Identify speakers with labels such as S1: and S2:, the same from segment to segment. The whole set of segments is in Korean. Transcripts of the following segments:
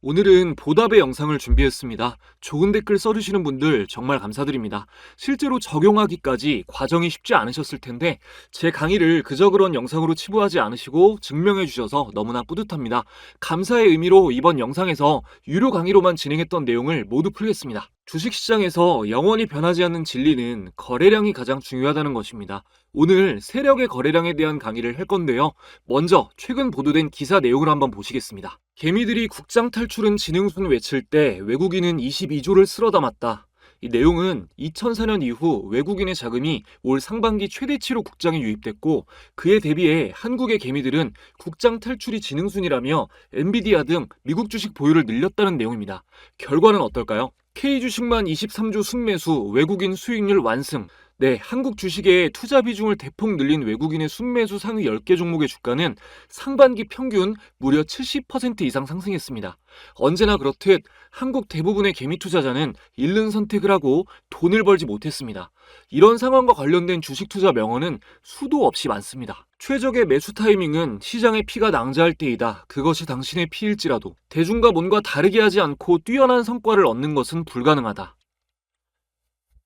S1: 오늘은 보답의 영상을 준비했습니다. 좋은 댓글 써주시는 분들 정말 감사드립니다. 실제로 적용하기까지 과정이 쉽지 않으셨을 텐데 제 강의를 그저 그런 영상으로 치부하지 않으시고 증명해 주셔서 너무나 뿌듯합니다. 감사의 의미로 이번 영상에서 유료 강의로만 진행했던 내용을 모두 풀겠습니다. 주식시장에서 영원히 변하지 않는 진리는 거래량이 가장 중요하다는 것입니다. 오늘 세력의 거래량에 대한 강의를 할 건데요. 먼저 최근 보도된 기사 내용을 한번 보시겠습니다. 개미들이 국장 탈출은 지능순 외칠 때 외국인은 22조를 쓸어 담았다. 이 내용은 2004년 이후 외국인의 자금이 올 상반기 최대치로 국장에 유입됐고 그에 대비해 한국의 개미들은 국장 탈출이 지능순이라며 엔비디아 등 미국 주식 보유를 늘렸다는 내용입니다. 결과는 어떨까요? K주식만 23조 순매수, 외국인 수익률 완승. 네, 한국 주식의 투자 비중을 대폭 늘린 외국인의 순매수 상위 10개 종목의 주가는 상반기 평균 무려 70% 이상 상승했습니다. 언제나 그렇듯 한국 대부분의 개미 투자자는 잃는 선택을 하고 돈을 벌지 못했습니다. 이런 상황과 관련된 주식 투자 명언은 수도 없이 많습니다. 최적의 매수 타이밍은 시장의 피가 낭자할 때이다. 그것이 당신의 피일지라도 대중과 뭔가 다르게 하지 않고 뛰어난 성과를 얻는 것은 불가능하다.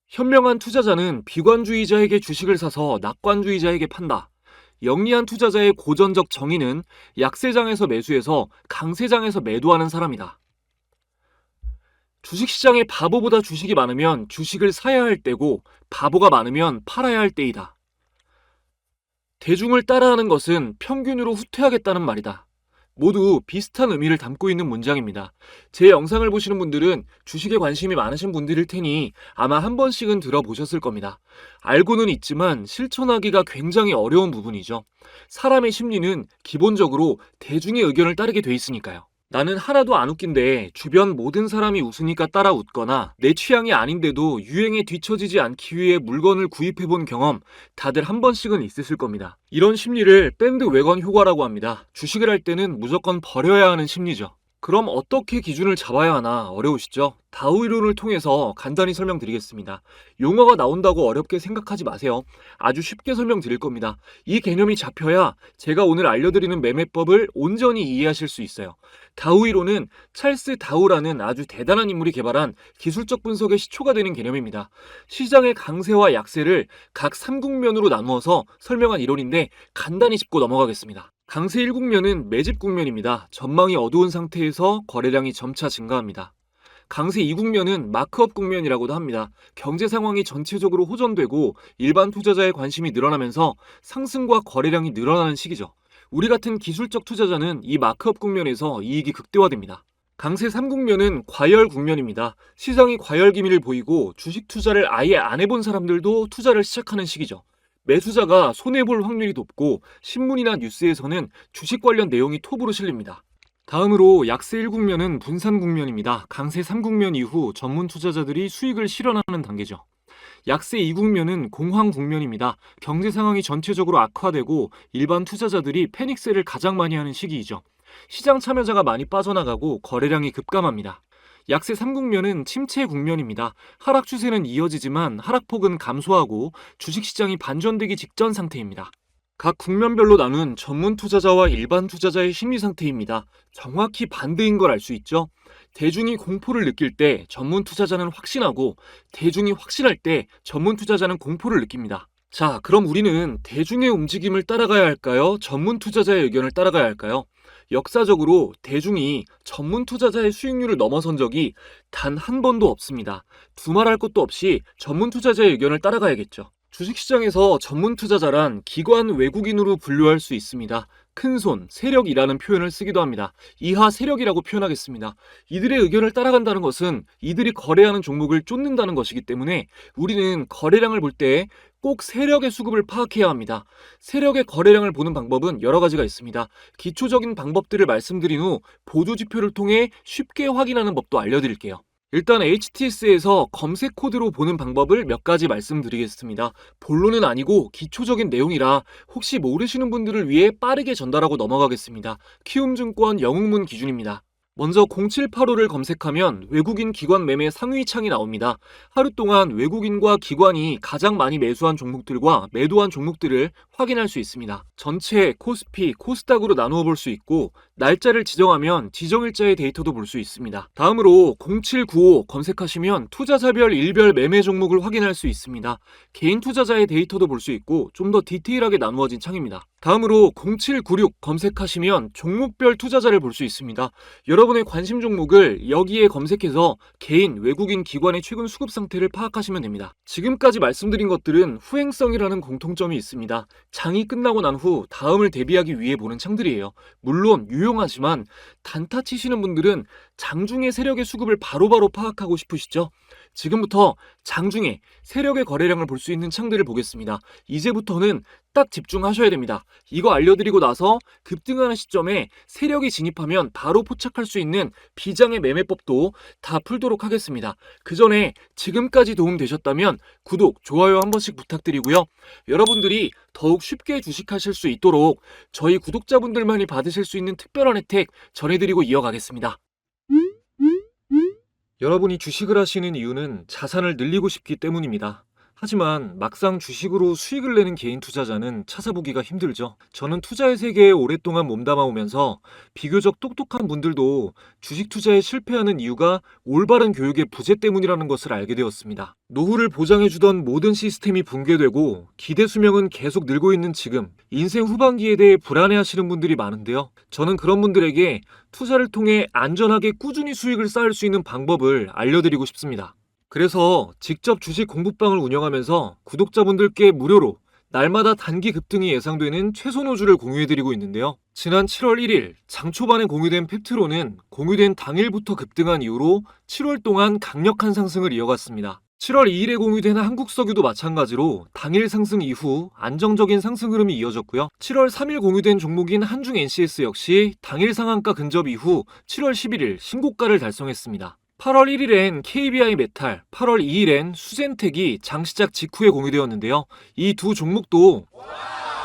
S1: 현명한 투자자는 비관주의자에게 주식을 사서 낙관주의자에게 판다. 영리한 투자자의 고전적 정의는 약세장에서 매수해서 강세장에서 매도하는 사람이다. 주식시장에 바보보다 주식이 많으면 주식을 사야 할 때고 바보가 많으면 팔아야 할 때이다. 대중을 따라하는 것은 평균으로 후퇴하겠다는 말이다. 모두 비슷한 의미를 담고 있는 문장입니다. 제 영상을 보시는 분들은 주식에 관심이 많으신 분들일 테니 아마 한 번씩은 들어보셨을 겁니다. 알고는 있지만 실천하기가 굉장히 어려운 부분이죠. 사람의 심리는 기본적으로 대중의 의견을 따르게 돼 있으니까요. 나는 하나도 안 웃긴데 주변 모든 사람이 웃으니까 따라 웃거나 내 취향이 아닌데도 유행에 뒤처지지 않기 위해 물건을 구입해본 경험 다들 한 번씩은 있으실 겁니다. 이런 심리를 밴드웨건 효과라고 합니다. 주식을 할 때는 무조건 버려야 하는 심리죠. 그럼 어떻게 기준을 잡아야 하나 어려우시죠? 다우 이론을 통해서 간단히 설명드리겠습니다. 용어가 나온다고 어렵게 생각하지 마세요. 아주 쉽게 설명드릴 겁니다. 이 개념이 잡혀야 제가 오늘 알려드리는 매매법을 온전히 이해하실 수 있어요. 다우 이론은 찰스 다우라는 아주 대단한 인물이 개발한 기술적 분석의 시초가 되는 개념입니다. 시장의 강세와 약세를 각 3국면으로 나누어서 설명한 이론인데 간단히 짚고 넘어가겠습니다. 강세 1국면은 매집 국면입니다. 전망이 어두운 상태에서 거래량이 점차 증가합니다. 강세 2국면은 마크업 국면이라고도 합니다. 경제 상황이 전체적으로 호전되고 일반 투자자의 관심이 늘어나면서 상승과 거래량이 늘어나는 시기죠. 우리 같은 기술적 투자자는 이 마크업 국면에서 이익이 극대화됩니다. 강세 3국면은 과열 국면입니다. 시장이 과열 기미를 보이고 주식 투자를 아예 안 해본 사람들도 투자를 시작하는 시기죠. 매수자가 손해볼 확률이 높고 신문이나 뉴스에서는 주식 관련 내용이 톱으로 실립니다. 다음으로 약세 1국면은 분산 국면입니다. 강세 3국면 이후 전문 투자자들이 수익을 실현하는 단계죠. 약세 2국면은 공황 국면입니다. 경제 상황이 전체적으로 악화되고 일반 투자자들이 패닉세를 가장 많이 하는 시기이죠. 시장 참여자가 많이 빠져나가고 거래량이 급감합니다. 약세 3국면은 침체 국면입니다. 하락 추세는 이어지지만 하락폭은 감소하고 주식시장이 반전되기 직전 상태입니다. 각 국면별로 나눈 전문 투자자와 일반 투자자의 심리 상태입니다. 정확히 반대인 걸 알 수 있죠. 대중이 공포를 느낄 때 전문 투자자는 확신하고 대중이 확신할 때 전문 투자자는 공포를 느낍니다. 자, 그럼 우리는 대중의 움직임을 따라가야 할까요? 전문 투자자의 의견을 따라가야 할까요? 역사적으로 대중이 전문 투자자의 수익률을 넘어선 적이 단 한 번도 없습니다. 두말할 것도 없이 전문 투자자의 의견을 따라가야겠죠. 주식시장에서 전문 투자자란 기관 외국인으로 분류할 수 있습니다. 큰손, 세력이라는 표현을 쓰기도 합니다. 이하 세력이라고 표현하겠습니다. 이들의 의견을 따라간다는 것은 이들이 거래하는 종목을 쫓는다는 것이기 때문에 우리는 거래량을 볼 때 꼭 세력의 수급을 파악해야 합니다. 세력의 거래량을 보는 방법은 여러 가지가 있습니다. 기초적인 방법들을 말씀드린 후 보조지표를 통해 쉽게 확인하는 법도 알려드릴게요. 일단 HTS에서 검색 코드로 보는 방법을 몇 가지 말씀드리겠습니다. 본론은 아니고 기초적인 내용이라 혹시 모르시는 분들을 위해 빠르게 전달하고 넘어가겠습니다. 키움증권 영웅문 기준입니다. 먼저 0785를 검색하면 외국인 기관 매매 상위 창이 나옵니다. 하루 동안 외국인과 기관이 가장 많이 매수한 종목들과 매도한 종목들을 확인할 수 있습니다. 전체, 코스피, 코스닥으로 나누어 볼 수 있고 날짜를 지정하면 지정일자의 데이터도 볼 수 있습니다. 다음으로 0795 검색하시면 투자자별 일별 매매 종목을 확인할 수 있습니다. 개인 투자자의 데이터도 볼 수 있고 좀 더 디테일하게 나누어진 창입니다. 다음으로 0796 검색하시면 종목별 투자자를 볼 수 있습니다. 여러분의 관심 종목을 여기에 검색해서 개인, 외국인, 기관의 최근 수급 상태를 파악하시면 됩니다. 지금까지 말씀드린 것들은 후행성이라는 공통점이 있습니다. 장이 끝나고 난 후 다음을 대비하기 위해 보는 창들이에요. 물론 유용하지만 단타 치시는 분들은 장중의 세력의 수급을 바로바로 파악하고 싶으시죠? 지금부터 장중에 세력의 거래량을 볼 수 있는 창들을 보겠습니다. 이제부터는 딱 집중하셔야 됩니다. 이거 알려드리고 나서 급등하는 시점에 세력이 진입하면 바로 포착할 수 있는 비장의 매매법도 다 풀도록 하겠습니다. 그 전에 지금까지 도움되셨다면 구독, 좋아요 한 번씩 부탁드리고요. 여러분들이 더욱 쉽게 주식하실 수 있도록 저희 구독자분들만이 받으실 수 있는 특별한 혜택 전해드리고 이어가겠습니다. 여러분이 주식을 하시는 이유는 자산을 늘리고 싶기 때문입니다. 하지만 막상 주식으로 수익을 내는 개인 투자자는 찾아보기가 힘들죠. 저는 투자의 세계에 오랫동안 몸담아 오면서 비교적 똑똑한 분들도 주식 투자에 실패하는 이유가 올바른 교육의 부재 때문이라는 것을 알게 되었습니다. 노후를 보장해주던 모든 시스템이 붕괴되고 기대 수명은 계속 늘고 있는 지금, 인생 후반기에 대해 불안해하시는 분들이 많은데요. 저는 그런 분들에게 투자를 통해 안전하게 꾸준히 수익을 쌓을 수 있는 방법을 알려드리고 싶습니다. 그래서 직접 주식 공부방을 운영하면서 구독자분들께 무료로 날마다 단기 급등이 예상되는 최선호주를 공유해드리고 있는데요. 지난 7월 1일 장 초반에 공유된 팩트로는 공유된 당일부터 급등한 이후로 7월 동안 강력한 상승을 이어갔습니다. 7월 2일에 공유된 한국석유도 마찬가지로 당일 상승 이후 안정적인 상승 흐름이 이어졌고요. 7월 3일 공유된 종목인 한중 NCS 역시 당일 상한가 근접 이후 7월 11일 신고가를 달성했습니다. 8월 1일엔 KBI 메탈, 8월 2일엔 수젠텍이 장시작 직후에 공유되었는데요. 이 두 종목도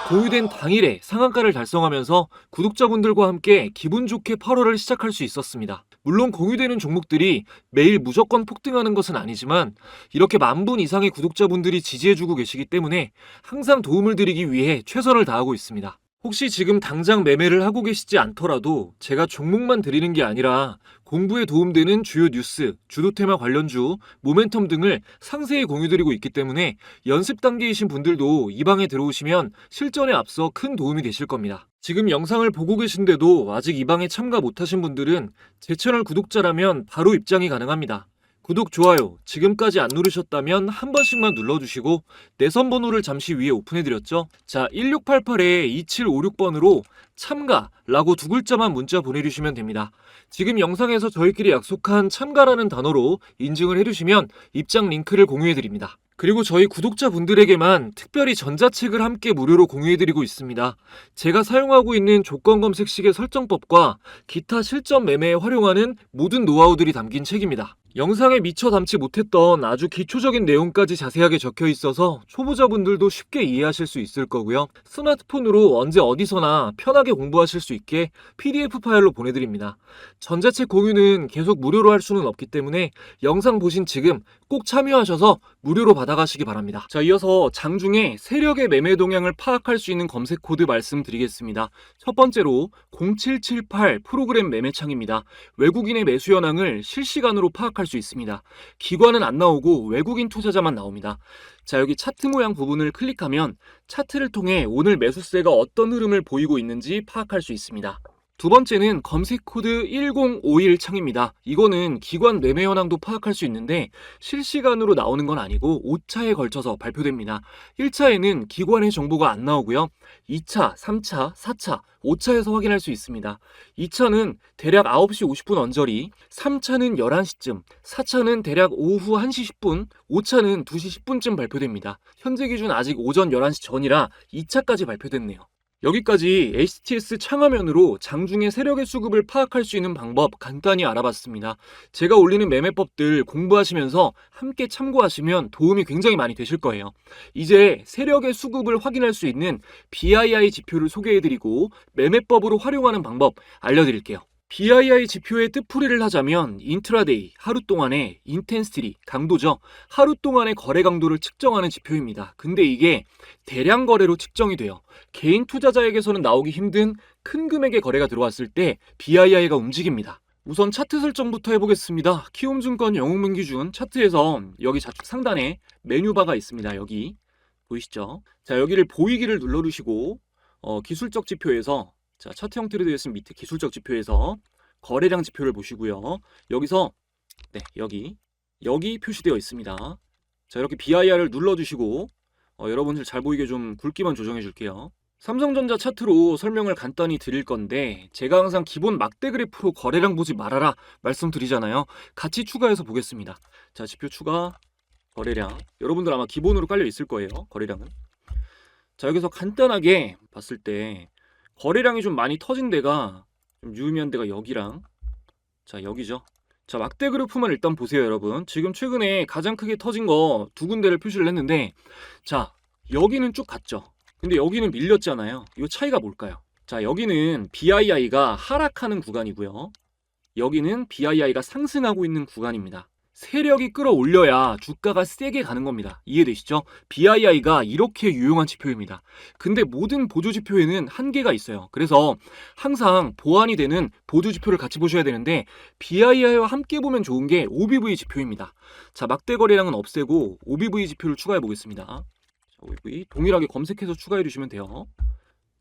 S1: 공유된 당일에 상한가를 달성하면서 구독자분들과 함께 기분 좋게 8월을 시작할 수 있었습니다. 물론 공유되는 종목들이 매일 무조건 폭등하는 것은 아니지만 이렇게 10,000분 이상의 구독자분들이 지지해주고 계시기 때문에 항상 도움을 드리기 위해 최선을 다하고 있습니다. 혹시 지금 당장 매매를 하고 계시지 않더라도 제가 종목만 드리는 게 아니라 공부에 도움되는 주요 뉴스, 주도 테마 관련주, 모멘텀 등을 상세히 공유드리고 있기 때문에 연습 단계이신 분들도 이 방에 들어오시면 실전에 앞서 큰 도움이 되실 겁니다. 지금 영상을 보고 계신데도 아직 이 방에 참가 못하신 분들은 제 채널 구독자라면 바로 입장이 가능합니다. 구독, 좋아요 지금까지 안 누르셨다면 한 번씩만 눌러주시고 내선 번호를 잠시 위에 오픈해드렸죠. 자, 1688-2756번으로 참가라고 두 글자만 문자 보내주시면 됩니다. 지금 영상에서 저희끼리 약속한 참가라는 단어로 인증을 해주시면 입장 링크를 공유해드립니다. 그리고 저희 구독자분들에게만 특별히 전자책을 함께 무료로 공유해드리고 있습니다. 제가 사용하고 있는 조건 검색 시계 설정법과 기타 실전 매매에 활용하는 모든 노하우들이 담긴 책입니다. 영상에 미처 담지 못했던 아주 기초적인 내용까지 자세하게 적혀 있어서 초보자분들도 쉽게 이해하실 수 있을 거고요. 스마트폰으로 언제 어디서나 편하게 공부하실 수 있게 PDF 파일로 보내드립니다. 전자책 공유는 계속 무료로 할 수는 없기 때문에 영상 보신 지금 꼭 참여하셔서 무료로 받아가시기 바랍니다. 자, 이어서 장중에 세력의 매매 동향을 파악할 수 있는 검색 코드 말씀드리겠습니다. 첫 번째로 0778 프로그램 매매창입니다. 외국인의 매수 현황을 실시간으로 파악할 수 있습니다. 기관은 안 나오고 외국인 투자자만 나옵니다. 자, 여기 차트 모양 부분을 클릭하면 차트를 통해 오늘 매수세가 어떤 흐름을 보이고 있는지 파악할 수 있습니다. 두 번째는 검색 코드 1051 창입니다. 이거는 기관 매매 현황도 파악할 수 있는데 실시간으로 나오는 건 아니고 5차에 걸쳐서 발표됩니다. 1차에는 기관의 정보가 안 나오고요. 2차, 3차, 4차, 5차에서 확인할 수 있습니다. 2차는 대략 9시 50분 언저리, 3차는 11시쯤, 4차는 대략 오후 1시 10분, 5차는 2시 10분쯤 발표됩니다. 현재 기준 아직 오전 11시 전이라 2차까지 발표됐네요. 여기까지 HTS 창화면으로 장중에 세력의 수급을 파악할 수 있는 방법 간단히 알아봤습니다. 제가 올리는 매매법들 공부하시면서 함께 참고하시면 도움이 굉장히 많이 되실 거예요. 이제 세력의 수급을 확인할 수 있는 BII 지표를 소개해드리고 매매법으로 활용하는 방법 알려드릴게요. BII 지표의 뜻풀이를 하자면 인트라데이, 하루 동안의 인텐시티, 강도죠. 하루 동안의 거래 강도를 측정하는 지표입니다. 근데 이게 대량 거래로 측정이 돼요. 개인 투자자에게서는 나오기 힘든 큰 금액의 거래가 들어왔을 때 BII가 움직입니다. 우선 차트 설정부터 해보겠습니다. 키움증권 영웅문기준 차트에서 여기 좌측 상단에 메뉴바가 있습니다. 여기 보이시죠? 자, 여기를 보이기를 눌러주시고 기술적 지표에서 자, 차트 형태로 되어 있으면 밑에 기술적 지표에서 거래량 지표를 보시고요. 여기서 네, 여기 표시되어 있습니다. 자, 이렇게 BIR을 눌러주시고 여러분들 잘 보이게 좀 굵기만 조정해 줄게요. 삼성전자 차트로 설명을 간단히 드릴 건데 제가 항상 기본 막대 그래프로 거래량 보지 말아라 말씀드리잖아요. 같이 추가해서 보겠습니다. 자, 지표 추가, 거래량. 여러분들 아마 기본으로 깔려 있을 거예요. 거래량은. 자, 여기서 간단하게 봤을 때 거래량이 좀 많이 터진 데가 좀 유의미한 데가 여기랑 자, 여기죠. 자, 막대 그래프만 일단 보세요, 여러분. 지금 최근에 가장 크게 터진 거 두 군데를 표시를 했는데 자, 여기는 쭉 갔죠. 근데 여기는 밀렸잖아요. 이 차이가 뭘까요? 자, 여기는 BII가 하락하는 구간이고요. 여기는 BII가 상승하고 있는 구간입니다. 세력이 끌어올려야 주가가 세게 가는 겁니다. 이해되시죠? BII가 이렇게 유용한 지표입니다. 근데 모든 보조 지표에는 한계가 있어요. 그래서 항상 보완이 되는 보조 지표를 같이 보셔야 되는데 BII와 함께 보면 좋은 게 OBV 지표입니다. 자, 막대 거래량은 없애고 OBV 지표를 추가해 보겠습니다. OBV 동일하게 검색해서 추가해 주시면 돼요.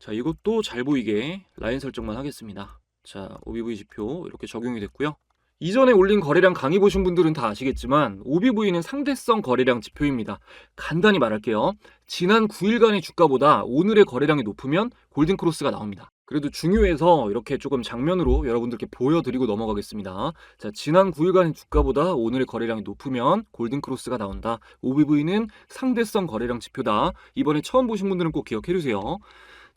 S1: 자, 이것도 잘 보이게 라인 설정만 하겠습니다. 자, OBV 지표 이렇게 적용이 됐고요. 이전에 올린 거래량 강의 보신 분들은 다 아시겠지만 OBV는 상대성 거래량 지표입니다. 간단히 말할게요. 지난 9일간의 주가보다 오늘의 거래량이 높으면 골든크로스가 나옵니다. 그래도 중요해서 이렇게 조금 장면으로 여러분들께 보여드리고 넘어가겠습니다. 자, 지난 9일간의 주가보다 오늘의 거래량이 높으면 골든크로스가 나온다. OBV는 상대성 거래량 지표다. 이번에 처음 보신 분들은 꼭 기억해주세요.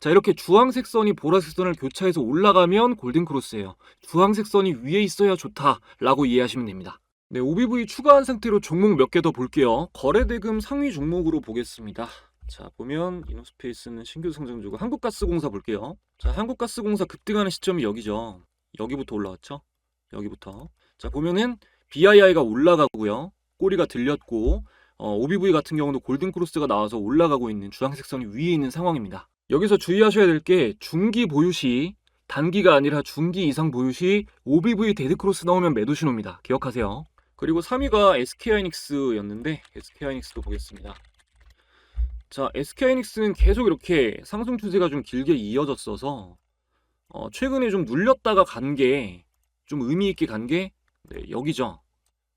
S1: 자, 이렇게 주황색 선이 보라색 선을 교차해서 올라가면 골든크로스예요. 주황색 선이 위에 있어야 좋다라고 이해하시면 됩니다. 네, OBV 추가한 상태로 종목 몇 개 더 볼게요. 거래대금 상위 종목으로 보겠습니다. 자, 보면 이노스페이스는 신규 상장주고 한국가스공사 볼게요. 자, 한국가스공사 급등하는 시점이 여기죠. 여기부터 올라왔죠. 여기부터. 자, 보면은 BII가 올라가고요. 꼬리가 들렸고 OBV 같은 경우도 골든크로스가 나와서 올라가고 있는 주황색 선이 위에 있는 상황입니다. 여기서 주의하셔야 될 게 중기 보유 시 단기가 아니라 중기 이상 보유 시 OBV 데드크로스 나오면 매도 신호입니다. 기억하세요. 그리고 3위가 SK하이닉스였는데 SK하이닉스도 보겠습니다. 자, SK하이닉스는 계속 이렇게 상승 추세가 좀 길게 이어졌어서 최근에 좀 눌렸다가 간 게 좀 의미 있게 간 게 네, 여기죠.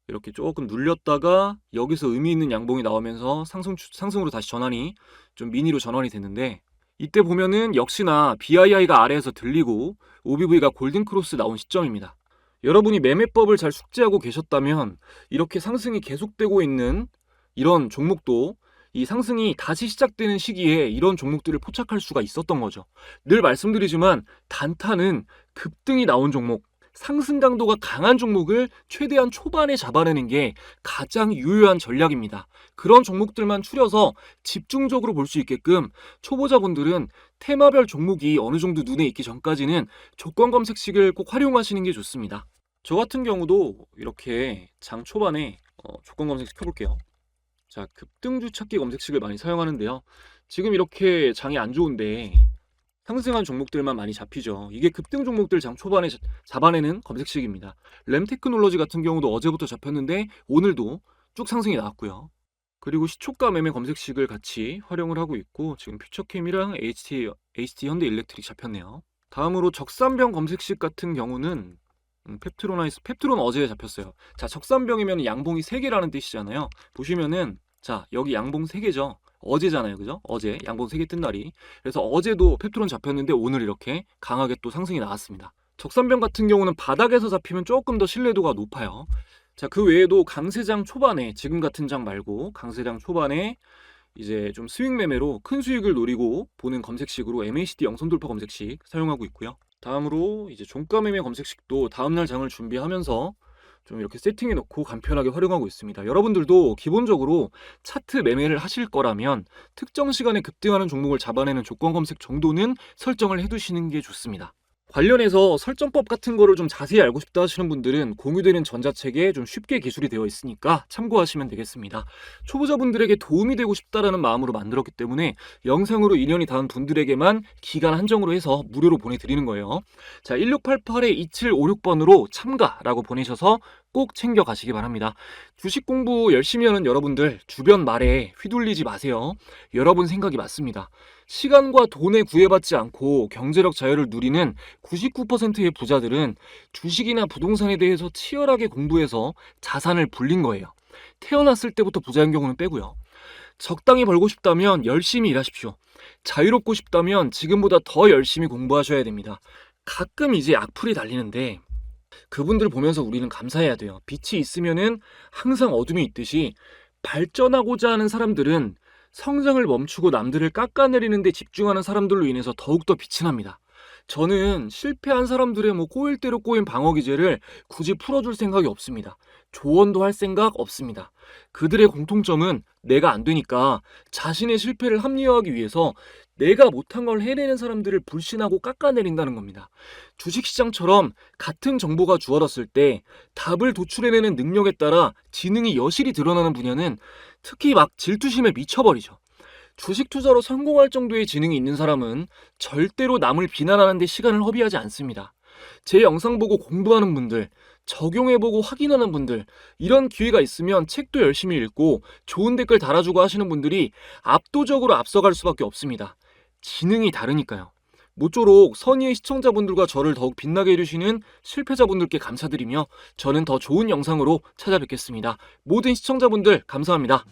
S1: 이렇게 조금 눌렸다가 여기서 의미 있는 양봉이 나오면서 상승으로 다시 전환이 좀 미니로 전환이 됐는데 이때 보면은 역시나 BII가 아래에서 들리고 OBV가 골든크로스 나온 시점입니다. 여러분이 매매법을 잘 숙지하고 계셨다면 이렇게 상승이 계속되고 있는 이런 종목도 이 상승이 다시 시작되는 시기에 이런 종목들을 포착할 수가 있었던 거죠. 늘 말씀드리지만 단타는 급등이 나온 종목, 상승 강도가 강한 종목을 최대한 초반에 잡아내는 게 가장 유효한 전략입니다. 그런 종목들만 추려서 집중적으로 볼 수 있게끔 초보자분들은 테마별 종목이 어느 정도 눈에 익기 전까지는 조건 검색식을 꼭 활용하시는 게 좋습니다. 저 같은 경우도 이렇게 장 초반에 조건 검색식 켜볼게요. 자, 급등주 찾기 검색식을 많이 사용하는데요. 지금 이렇게 장이 안 좋은데 상승한 종목들만 많이 잡히죠. 이게 급등 종목들 장 초반에 잡아내는 검색식입니다. 램테크놀로지 같은 경우도 어제부터 잡혔는데 오늘도 쭉 상승이 나왔고요. 그리고 시초가 매매 검색식을 같이 활용을 하고 있고 지금 퓨처캠이랑 HT 현대일렉트릭 잡혔네요. 다음으로 적산병 검색식 같은 경우는 펩트론 어제 잡혔어요. 자, 적산병이면 양봉이 3개라는 뜻이잖아요. 보시면은 자, 여기 양봉 3개죠. 어제잖아요. 그죠? 어제 양봉 3개 뜬 날이. 그래서 어제도 펩트론 잡혔는데 오늘 이렇게 강하게 또 상승이 나왔습니다. 적산병 같은 경우는 바닥에서 잡히면 조금 더 신뢰도가 높아요. 자, 그 외에도 강세장 초반에 지금 같은 장 말고 강세장 초반에 이제 좀 스윙 매매로 큰 수익을 노리고 보는 검색식으로 MACD 영선 돌파 검색식 사용하고 있고요. 다음으로 이제 종가 매매 검색식도 다음날 장을 준비하면서 좀 이렇게 세팅해 놓고 간편하게 활용하고 있습니다. 여러분들도 기본적으로 차트 매매를 하실 거라면 특정 시간에 급등하는 종목을 잡아내는 조건 검색 정도는 설정을 해두시는 게 좋습니다. 관련해서 설정법 같은 거를 좀 자세히 알고 싶다 하시는 분들은 공유되는 전자책에 좀 쉽게 기술이 되어 있으니까 참고하시면 되겠습니다. 초보자분들에게 도움이 되고 싶다라는 마음으로 만들었기 때문에 영상으로 인연이 닿은 분들에게만 기간 한정으로 해서 무료로 보내드리는 거예요. 자, 1688-2756번으로 참가라고 보내셔서 꼭 챙겨 가시기 바랍니다. 주식 공부 열심히 하는 여러분들 주변 말에 휘둘리지 마세요. 여러분 생각이 맞습니다. 시간과 돈에 구애받지 않고 경제력 자유를 누리는 99%의 부자들은 주식이나 부동산에 대해서 치열하게 공부해서 자산을 불린 거예요. 태어났을 때부터 부자인 경우는 빼고요. 적당히 벌고 싶다면 열심히 일하십시오. 자유롭고 싶다면 지금보다 더 열심히 공부하셔야 됩니다. 가끔 이제 악플이 달리는데 그분들 보면서 우리는 감사해야 돼요. 빛이 있으면은 항상 어둠이 있듯이 발전하고자 하는 사람들은 성장을 멈추고 남들을 깎아내리는 데 집중하는 사람들로 인해서 더욱더 빛이 납니다. 저는 실패한 사람들의 꼬일 대로 꼬인 방어 기제를 굳이 풀어줄 생각이 없습니다. 조언도 할 생각 없습니다. 그들의 공통점은 내가 안 되니까 자신의 실패를 합리화하기 위해서 내가 못한 걸 해내는 사람들을 불신하고 깎아내린다는 겁니다. 주식시장처럼 같은 정보가 주어졌을 때 답을 도출해내는 능력에 따라 지능이 여실히 드러나는 분야는 특히 막 질투심에 미쳐버리죠. 주식 투자로 성공할 정도의 지능이 있는 사람은 절대로 남을 비난하는 데 시간을 허비하지 않습니다. 제 영상 보고 공부하는 분들, 적용해보고 확인하는 분들, 이런 기회가 있으면 책도 열심히 읽고 좋은 댓글 달아주고 하시는 분들이 압도적으로 앞서갈 수밖에 없습니다. 지능이 다르니까요. 모쪼록 선의의 시청자분들과 저를 더욱 빛나게 해주시는 실패자분들께 감사드리며 저는 더 좋은 영상으로 찾아뵙겠습니다. 모든 시청자분들 감사합니다.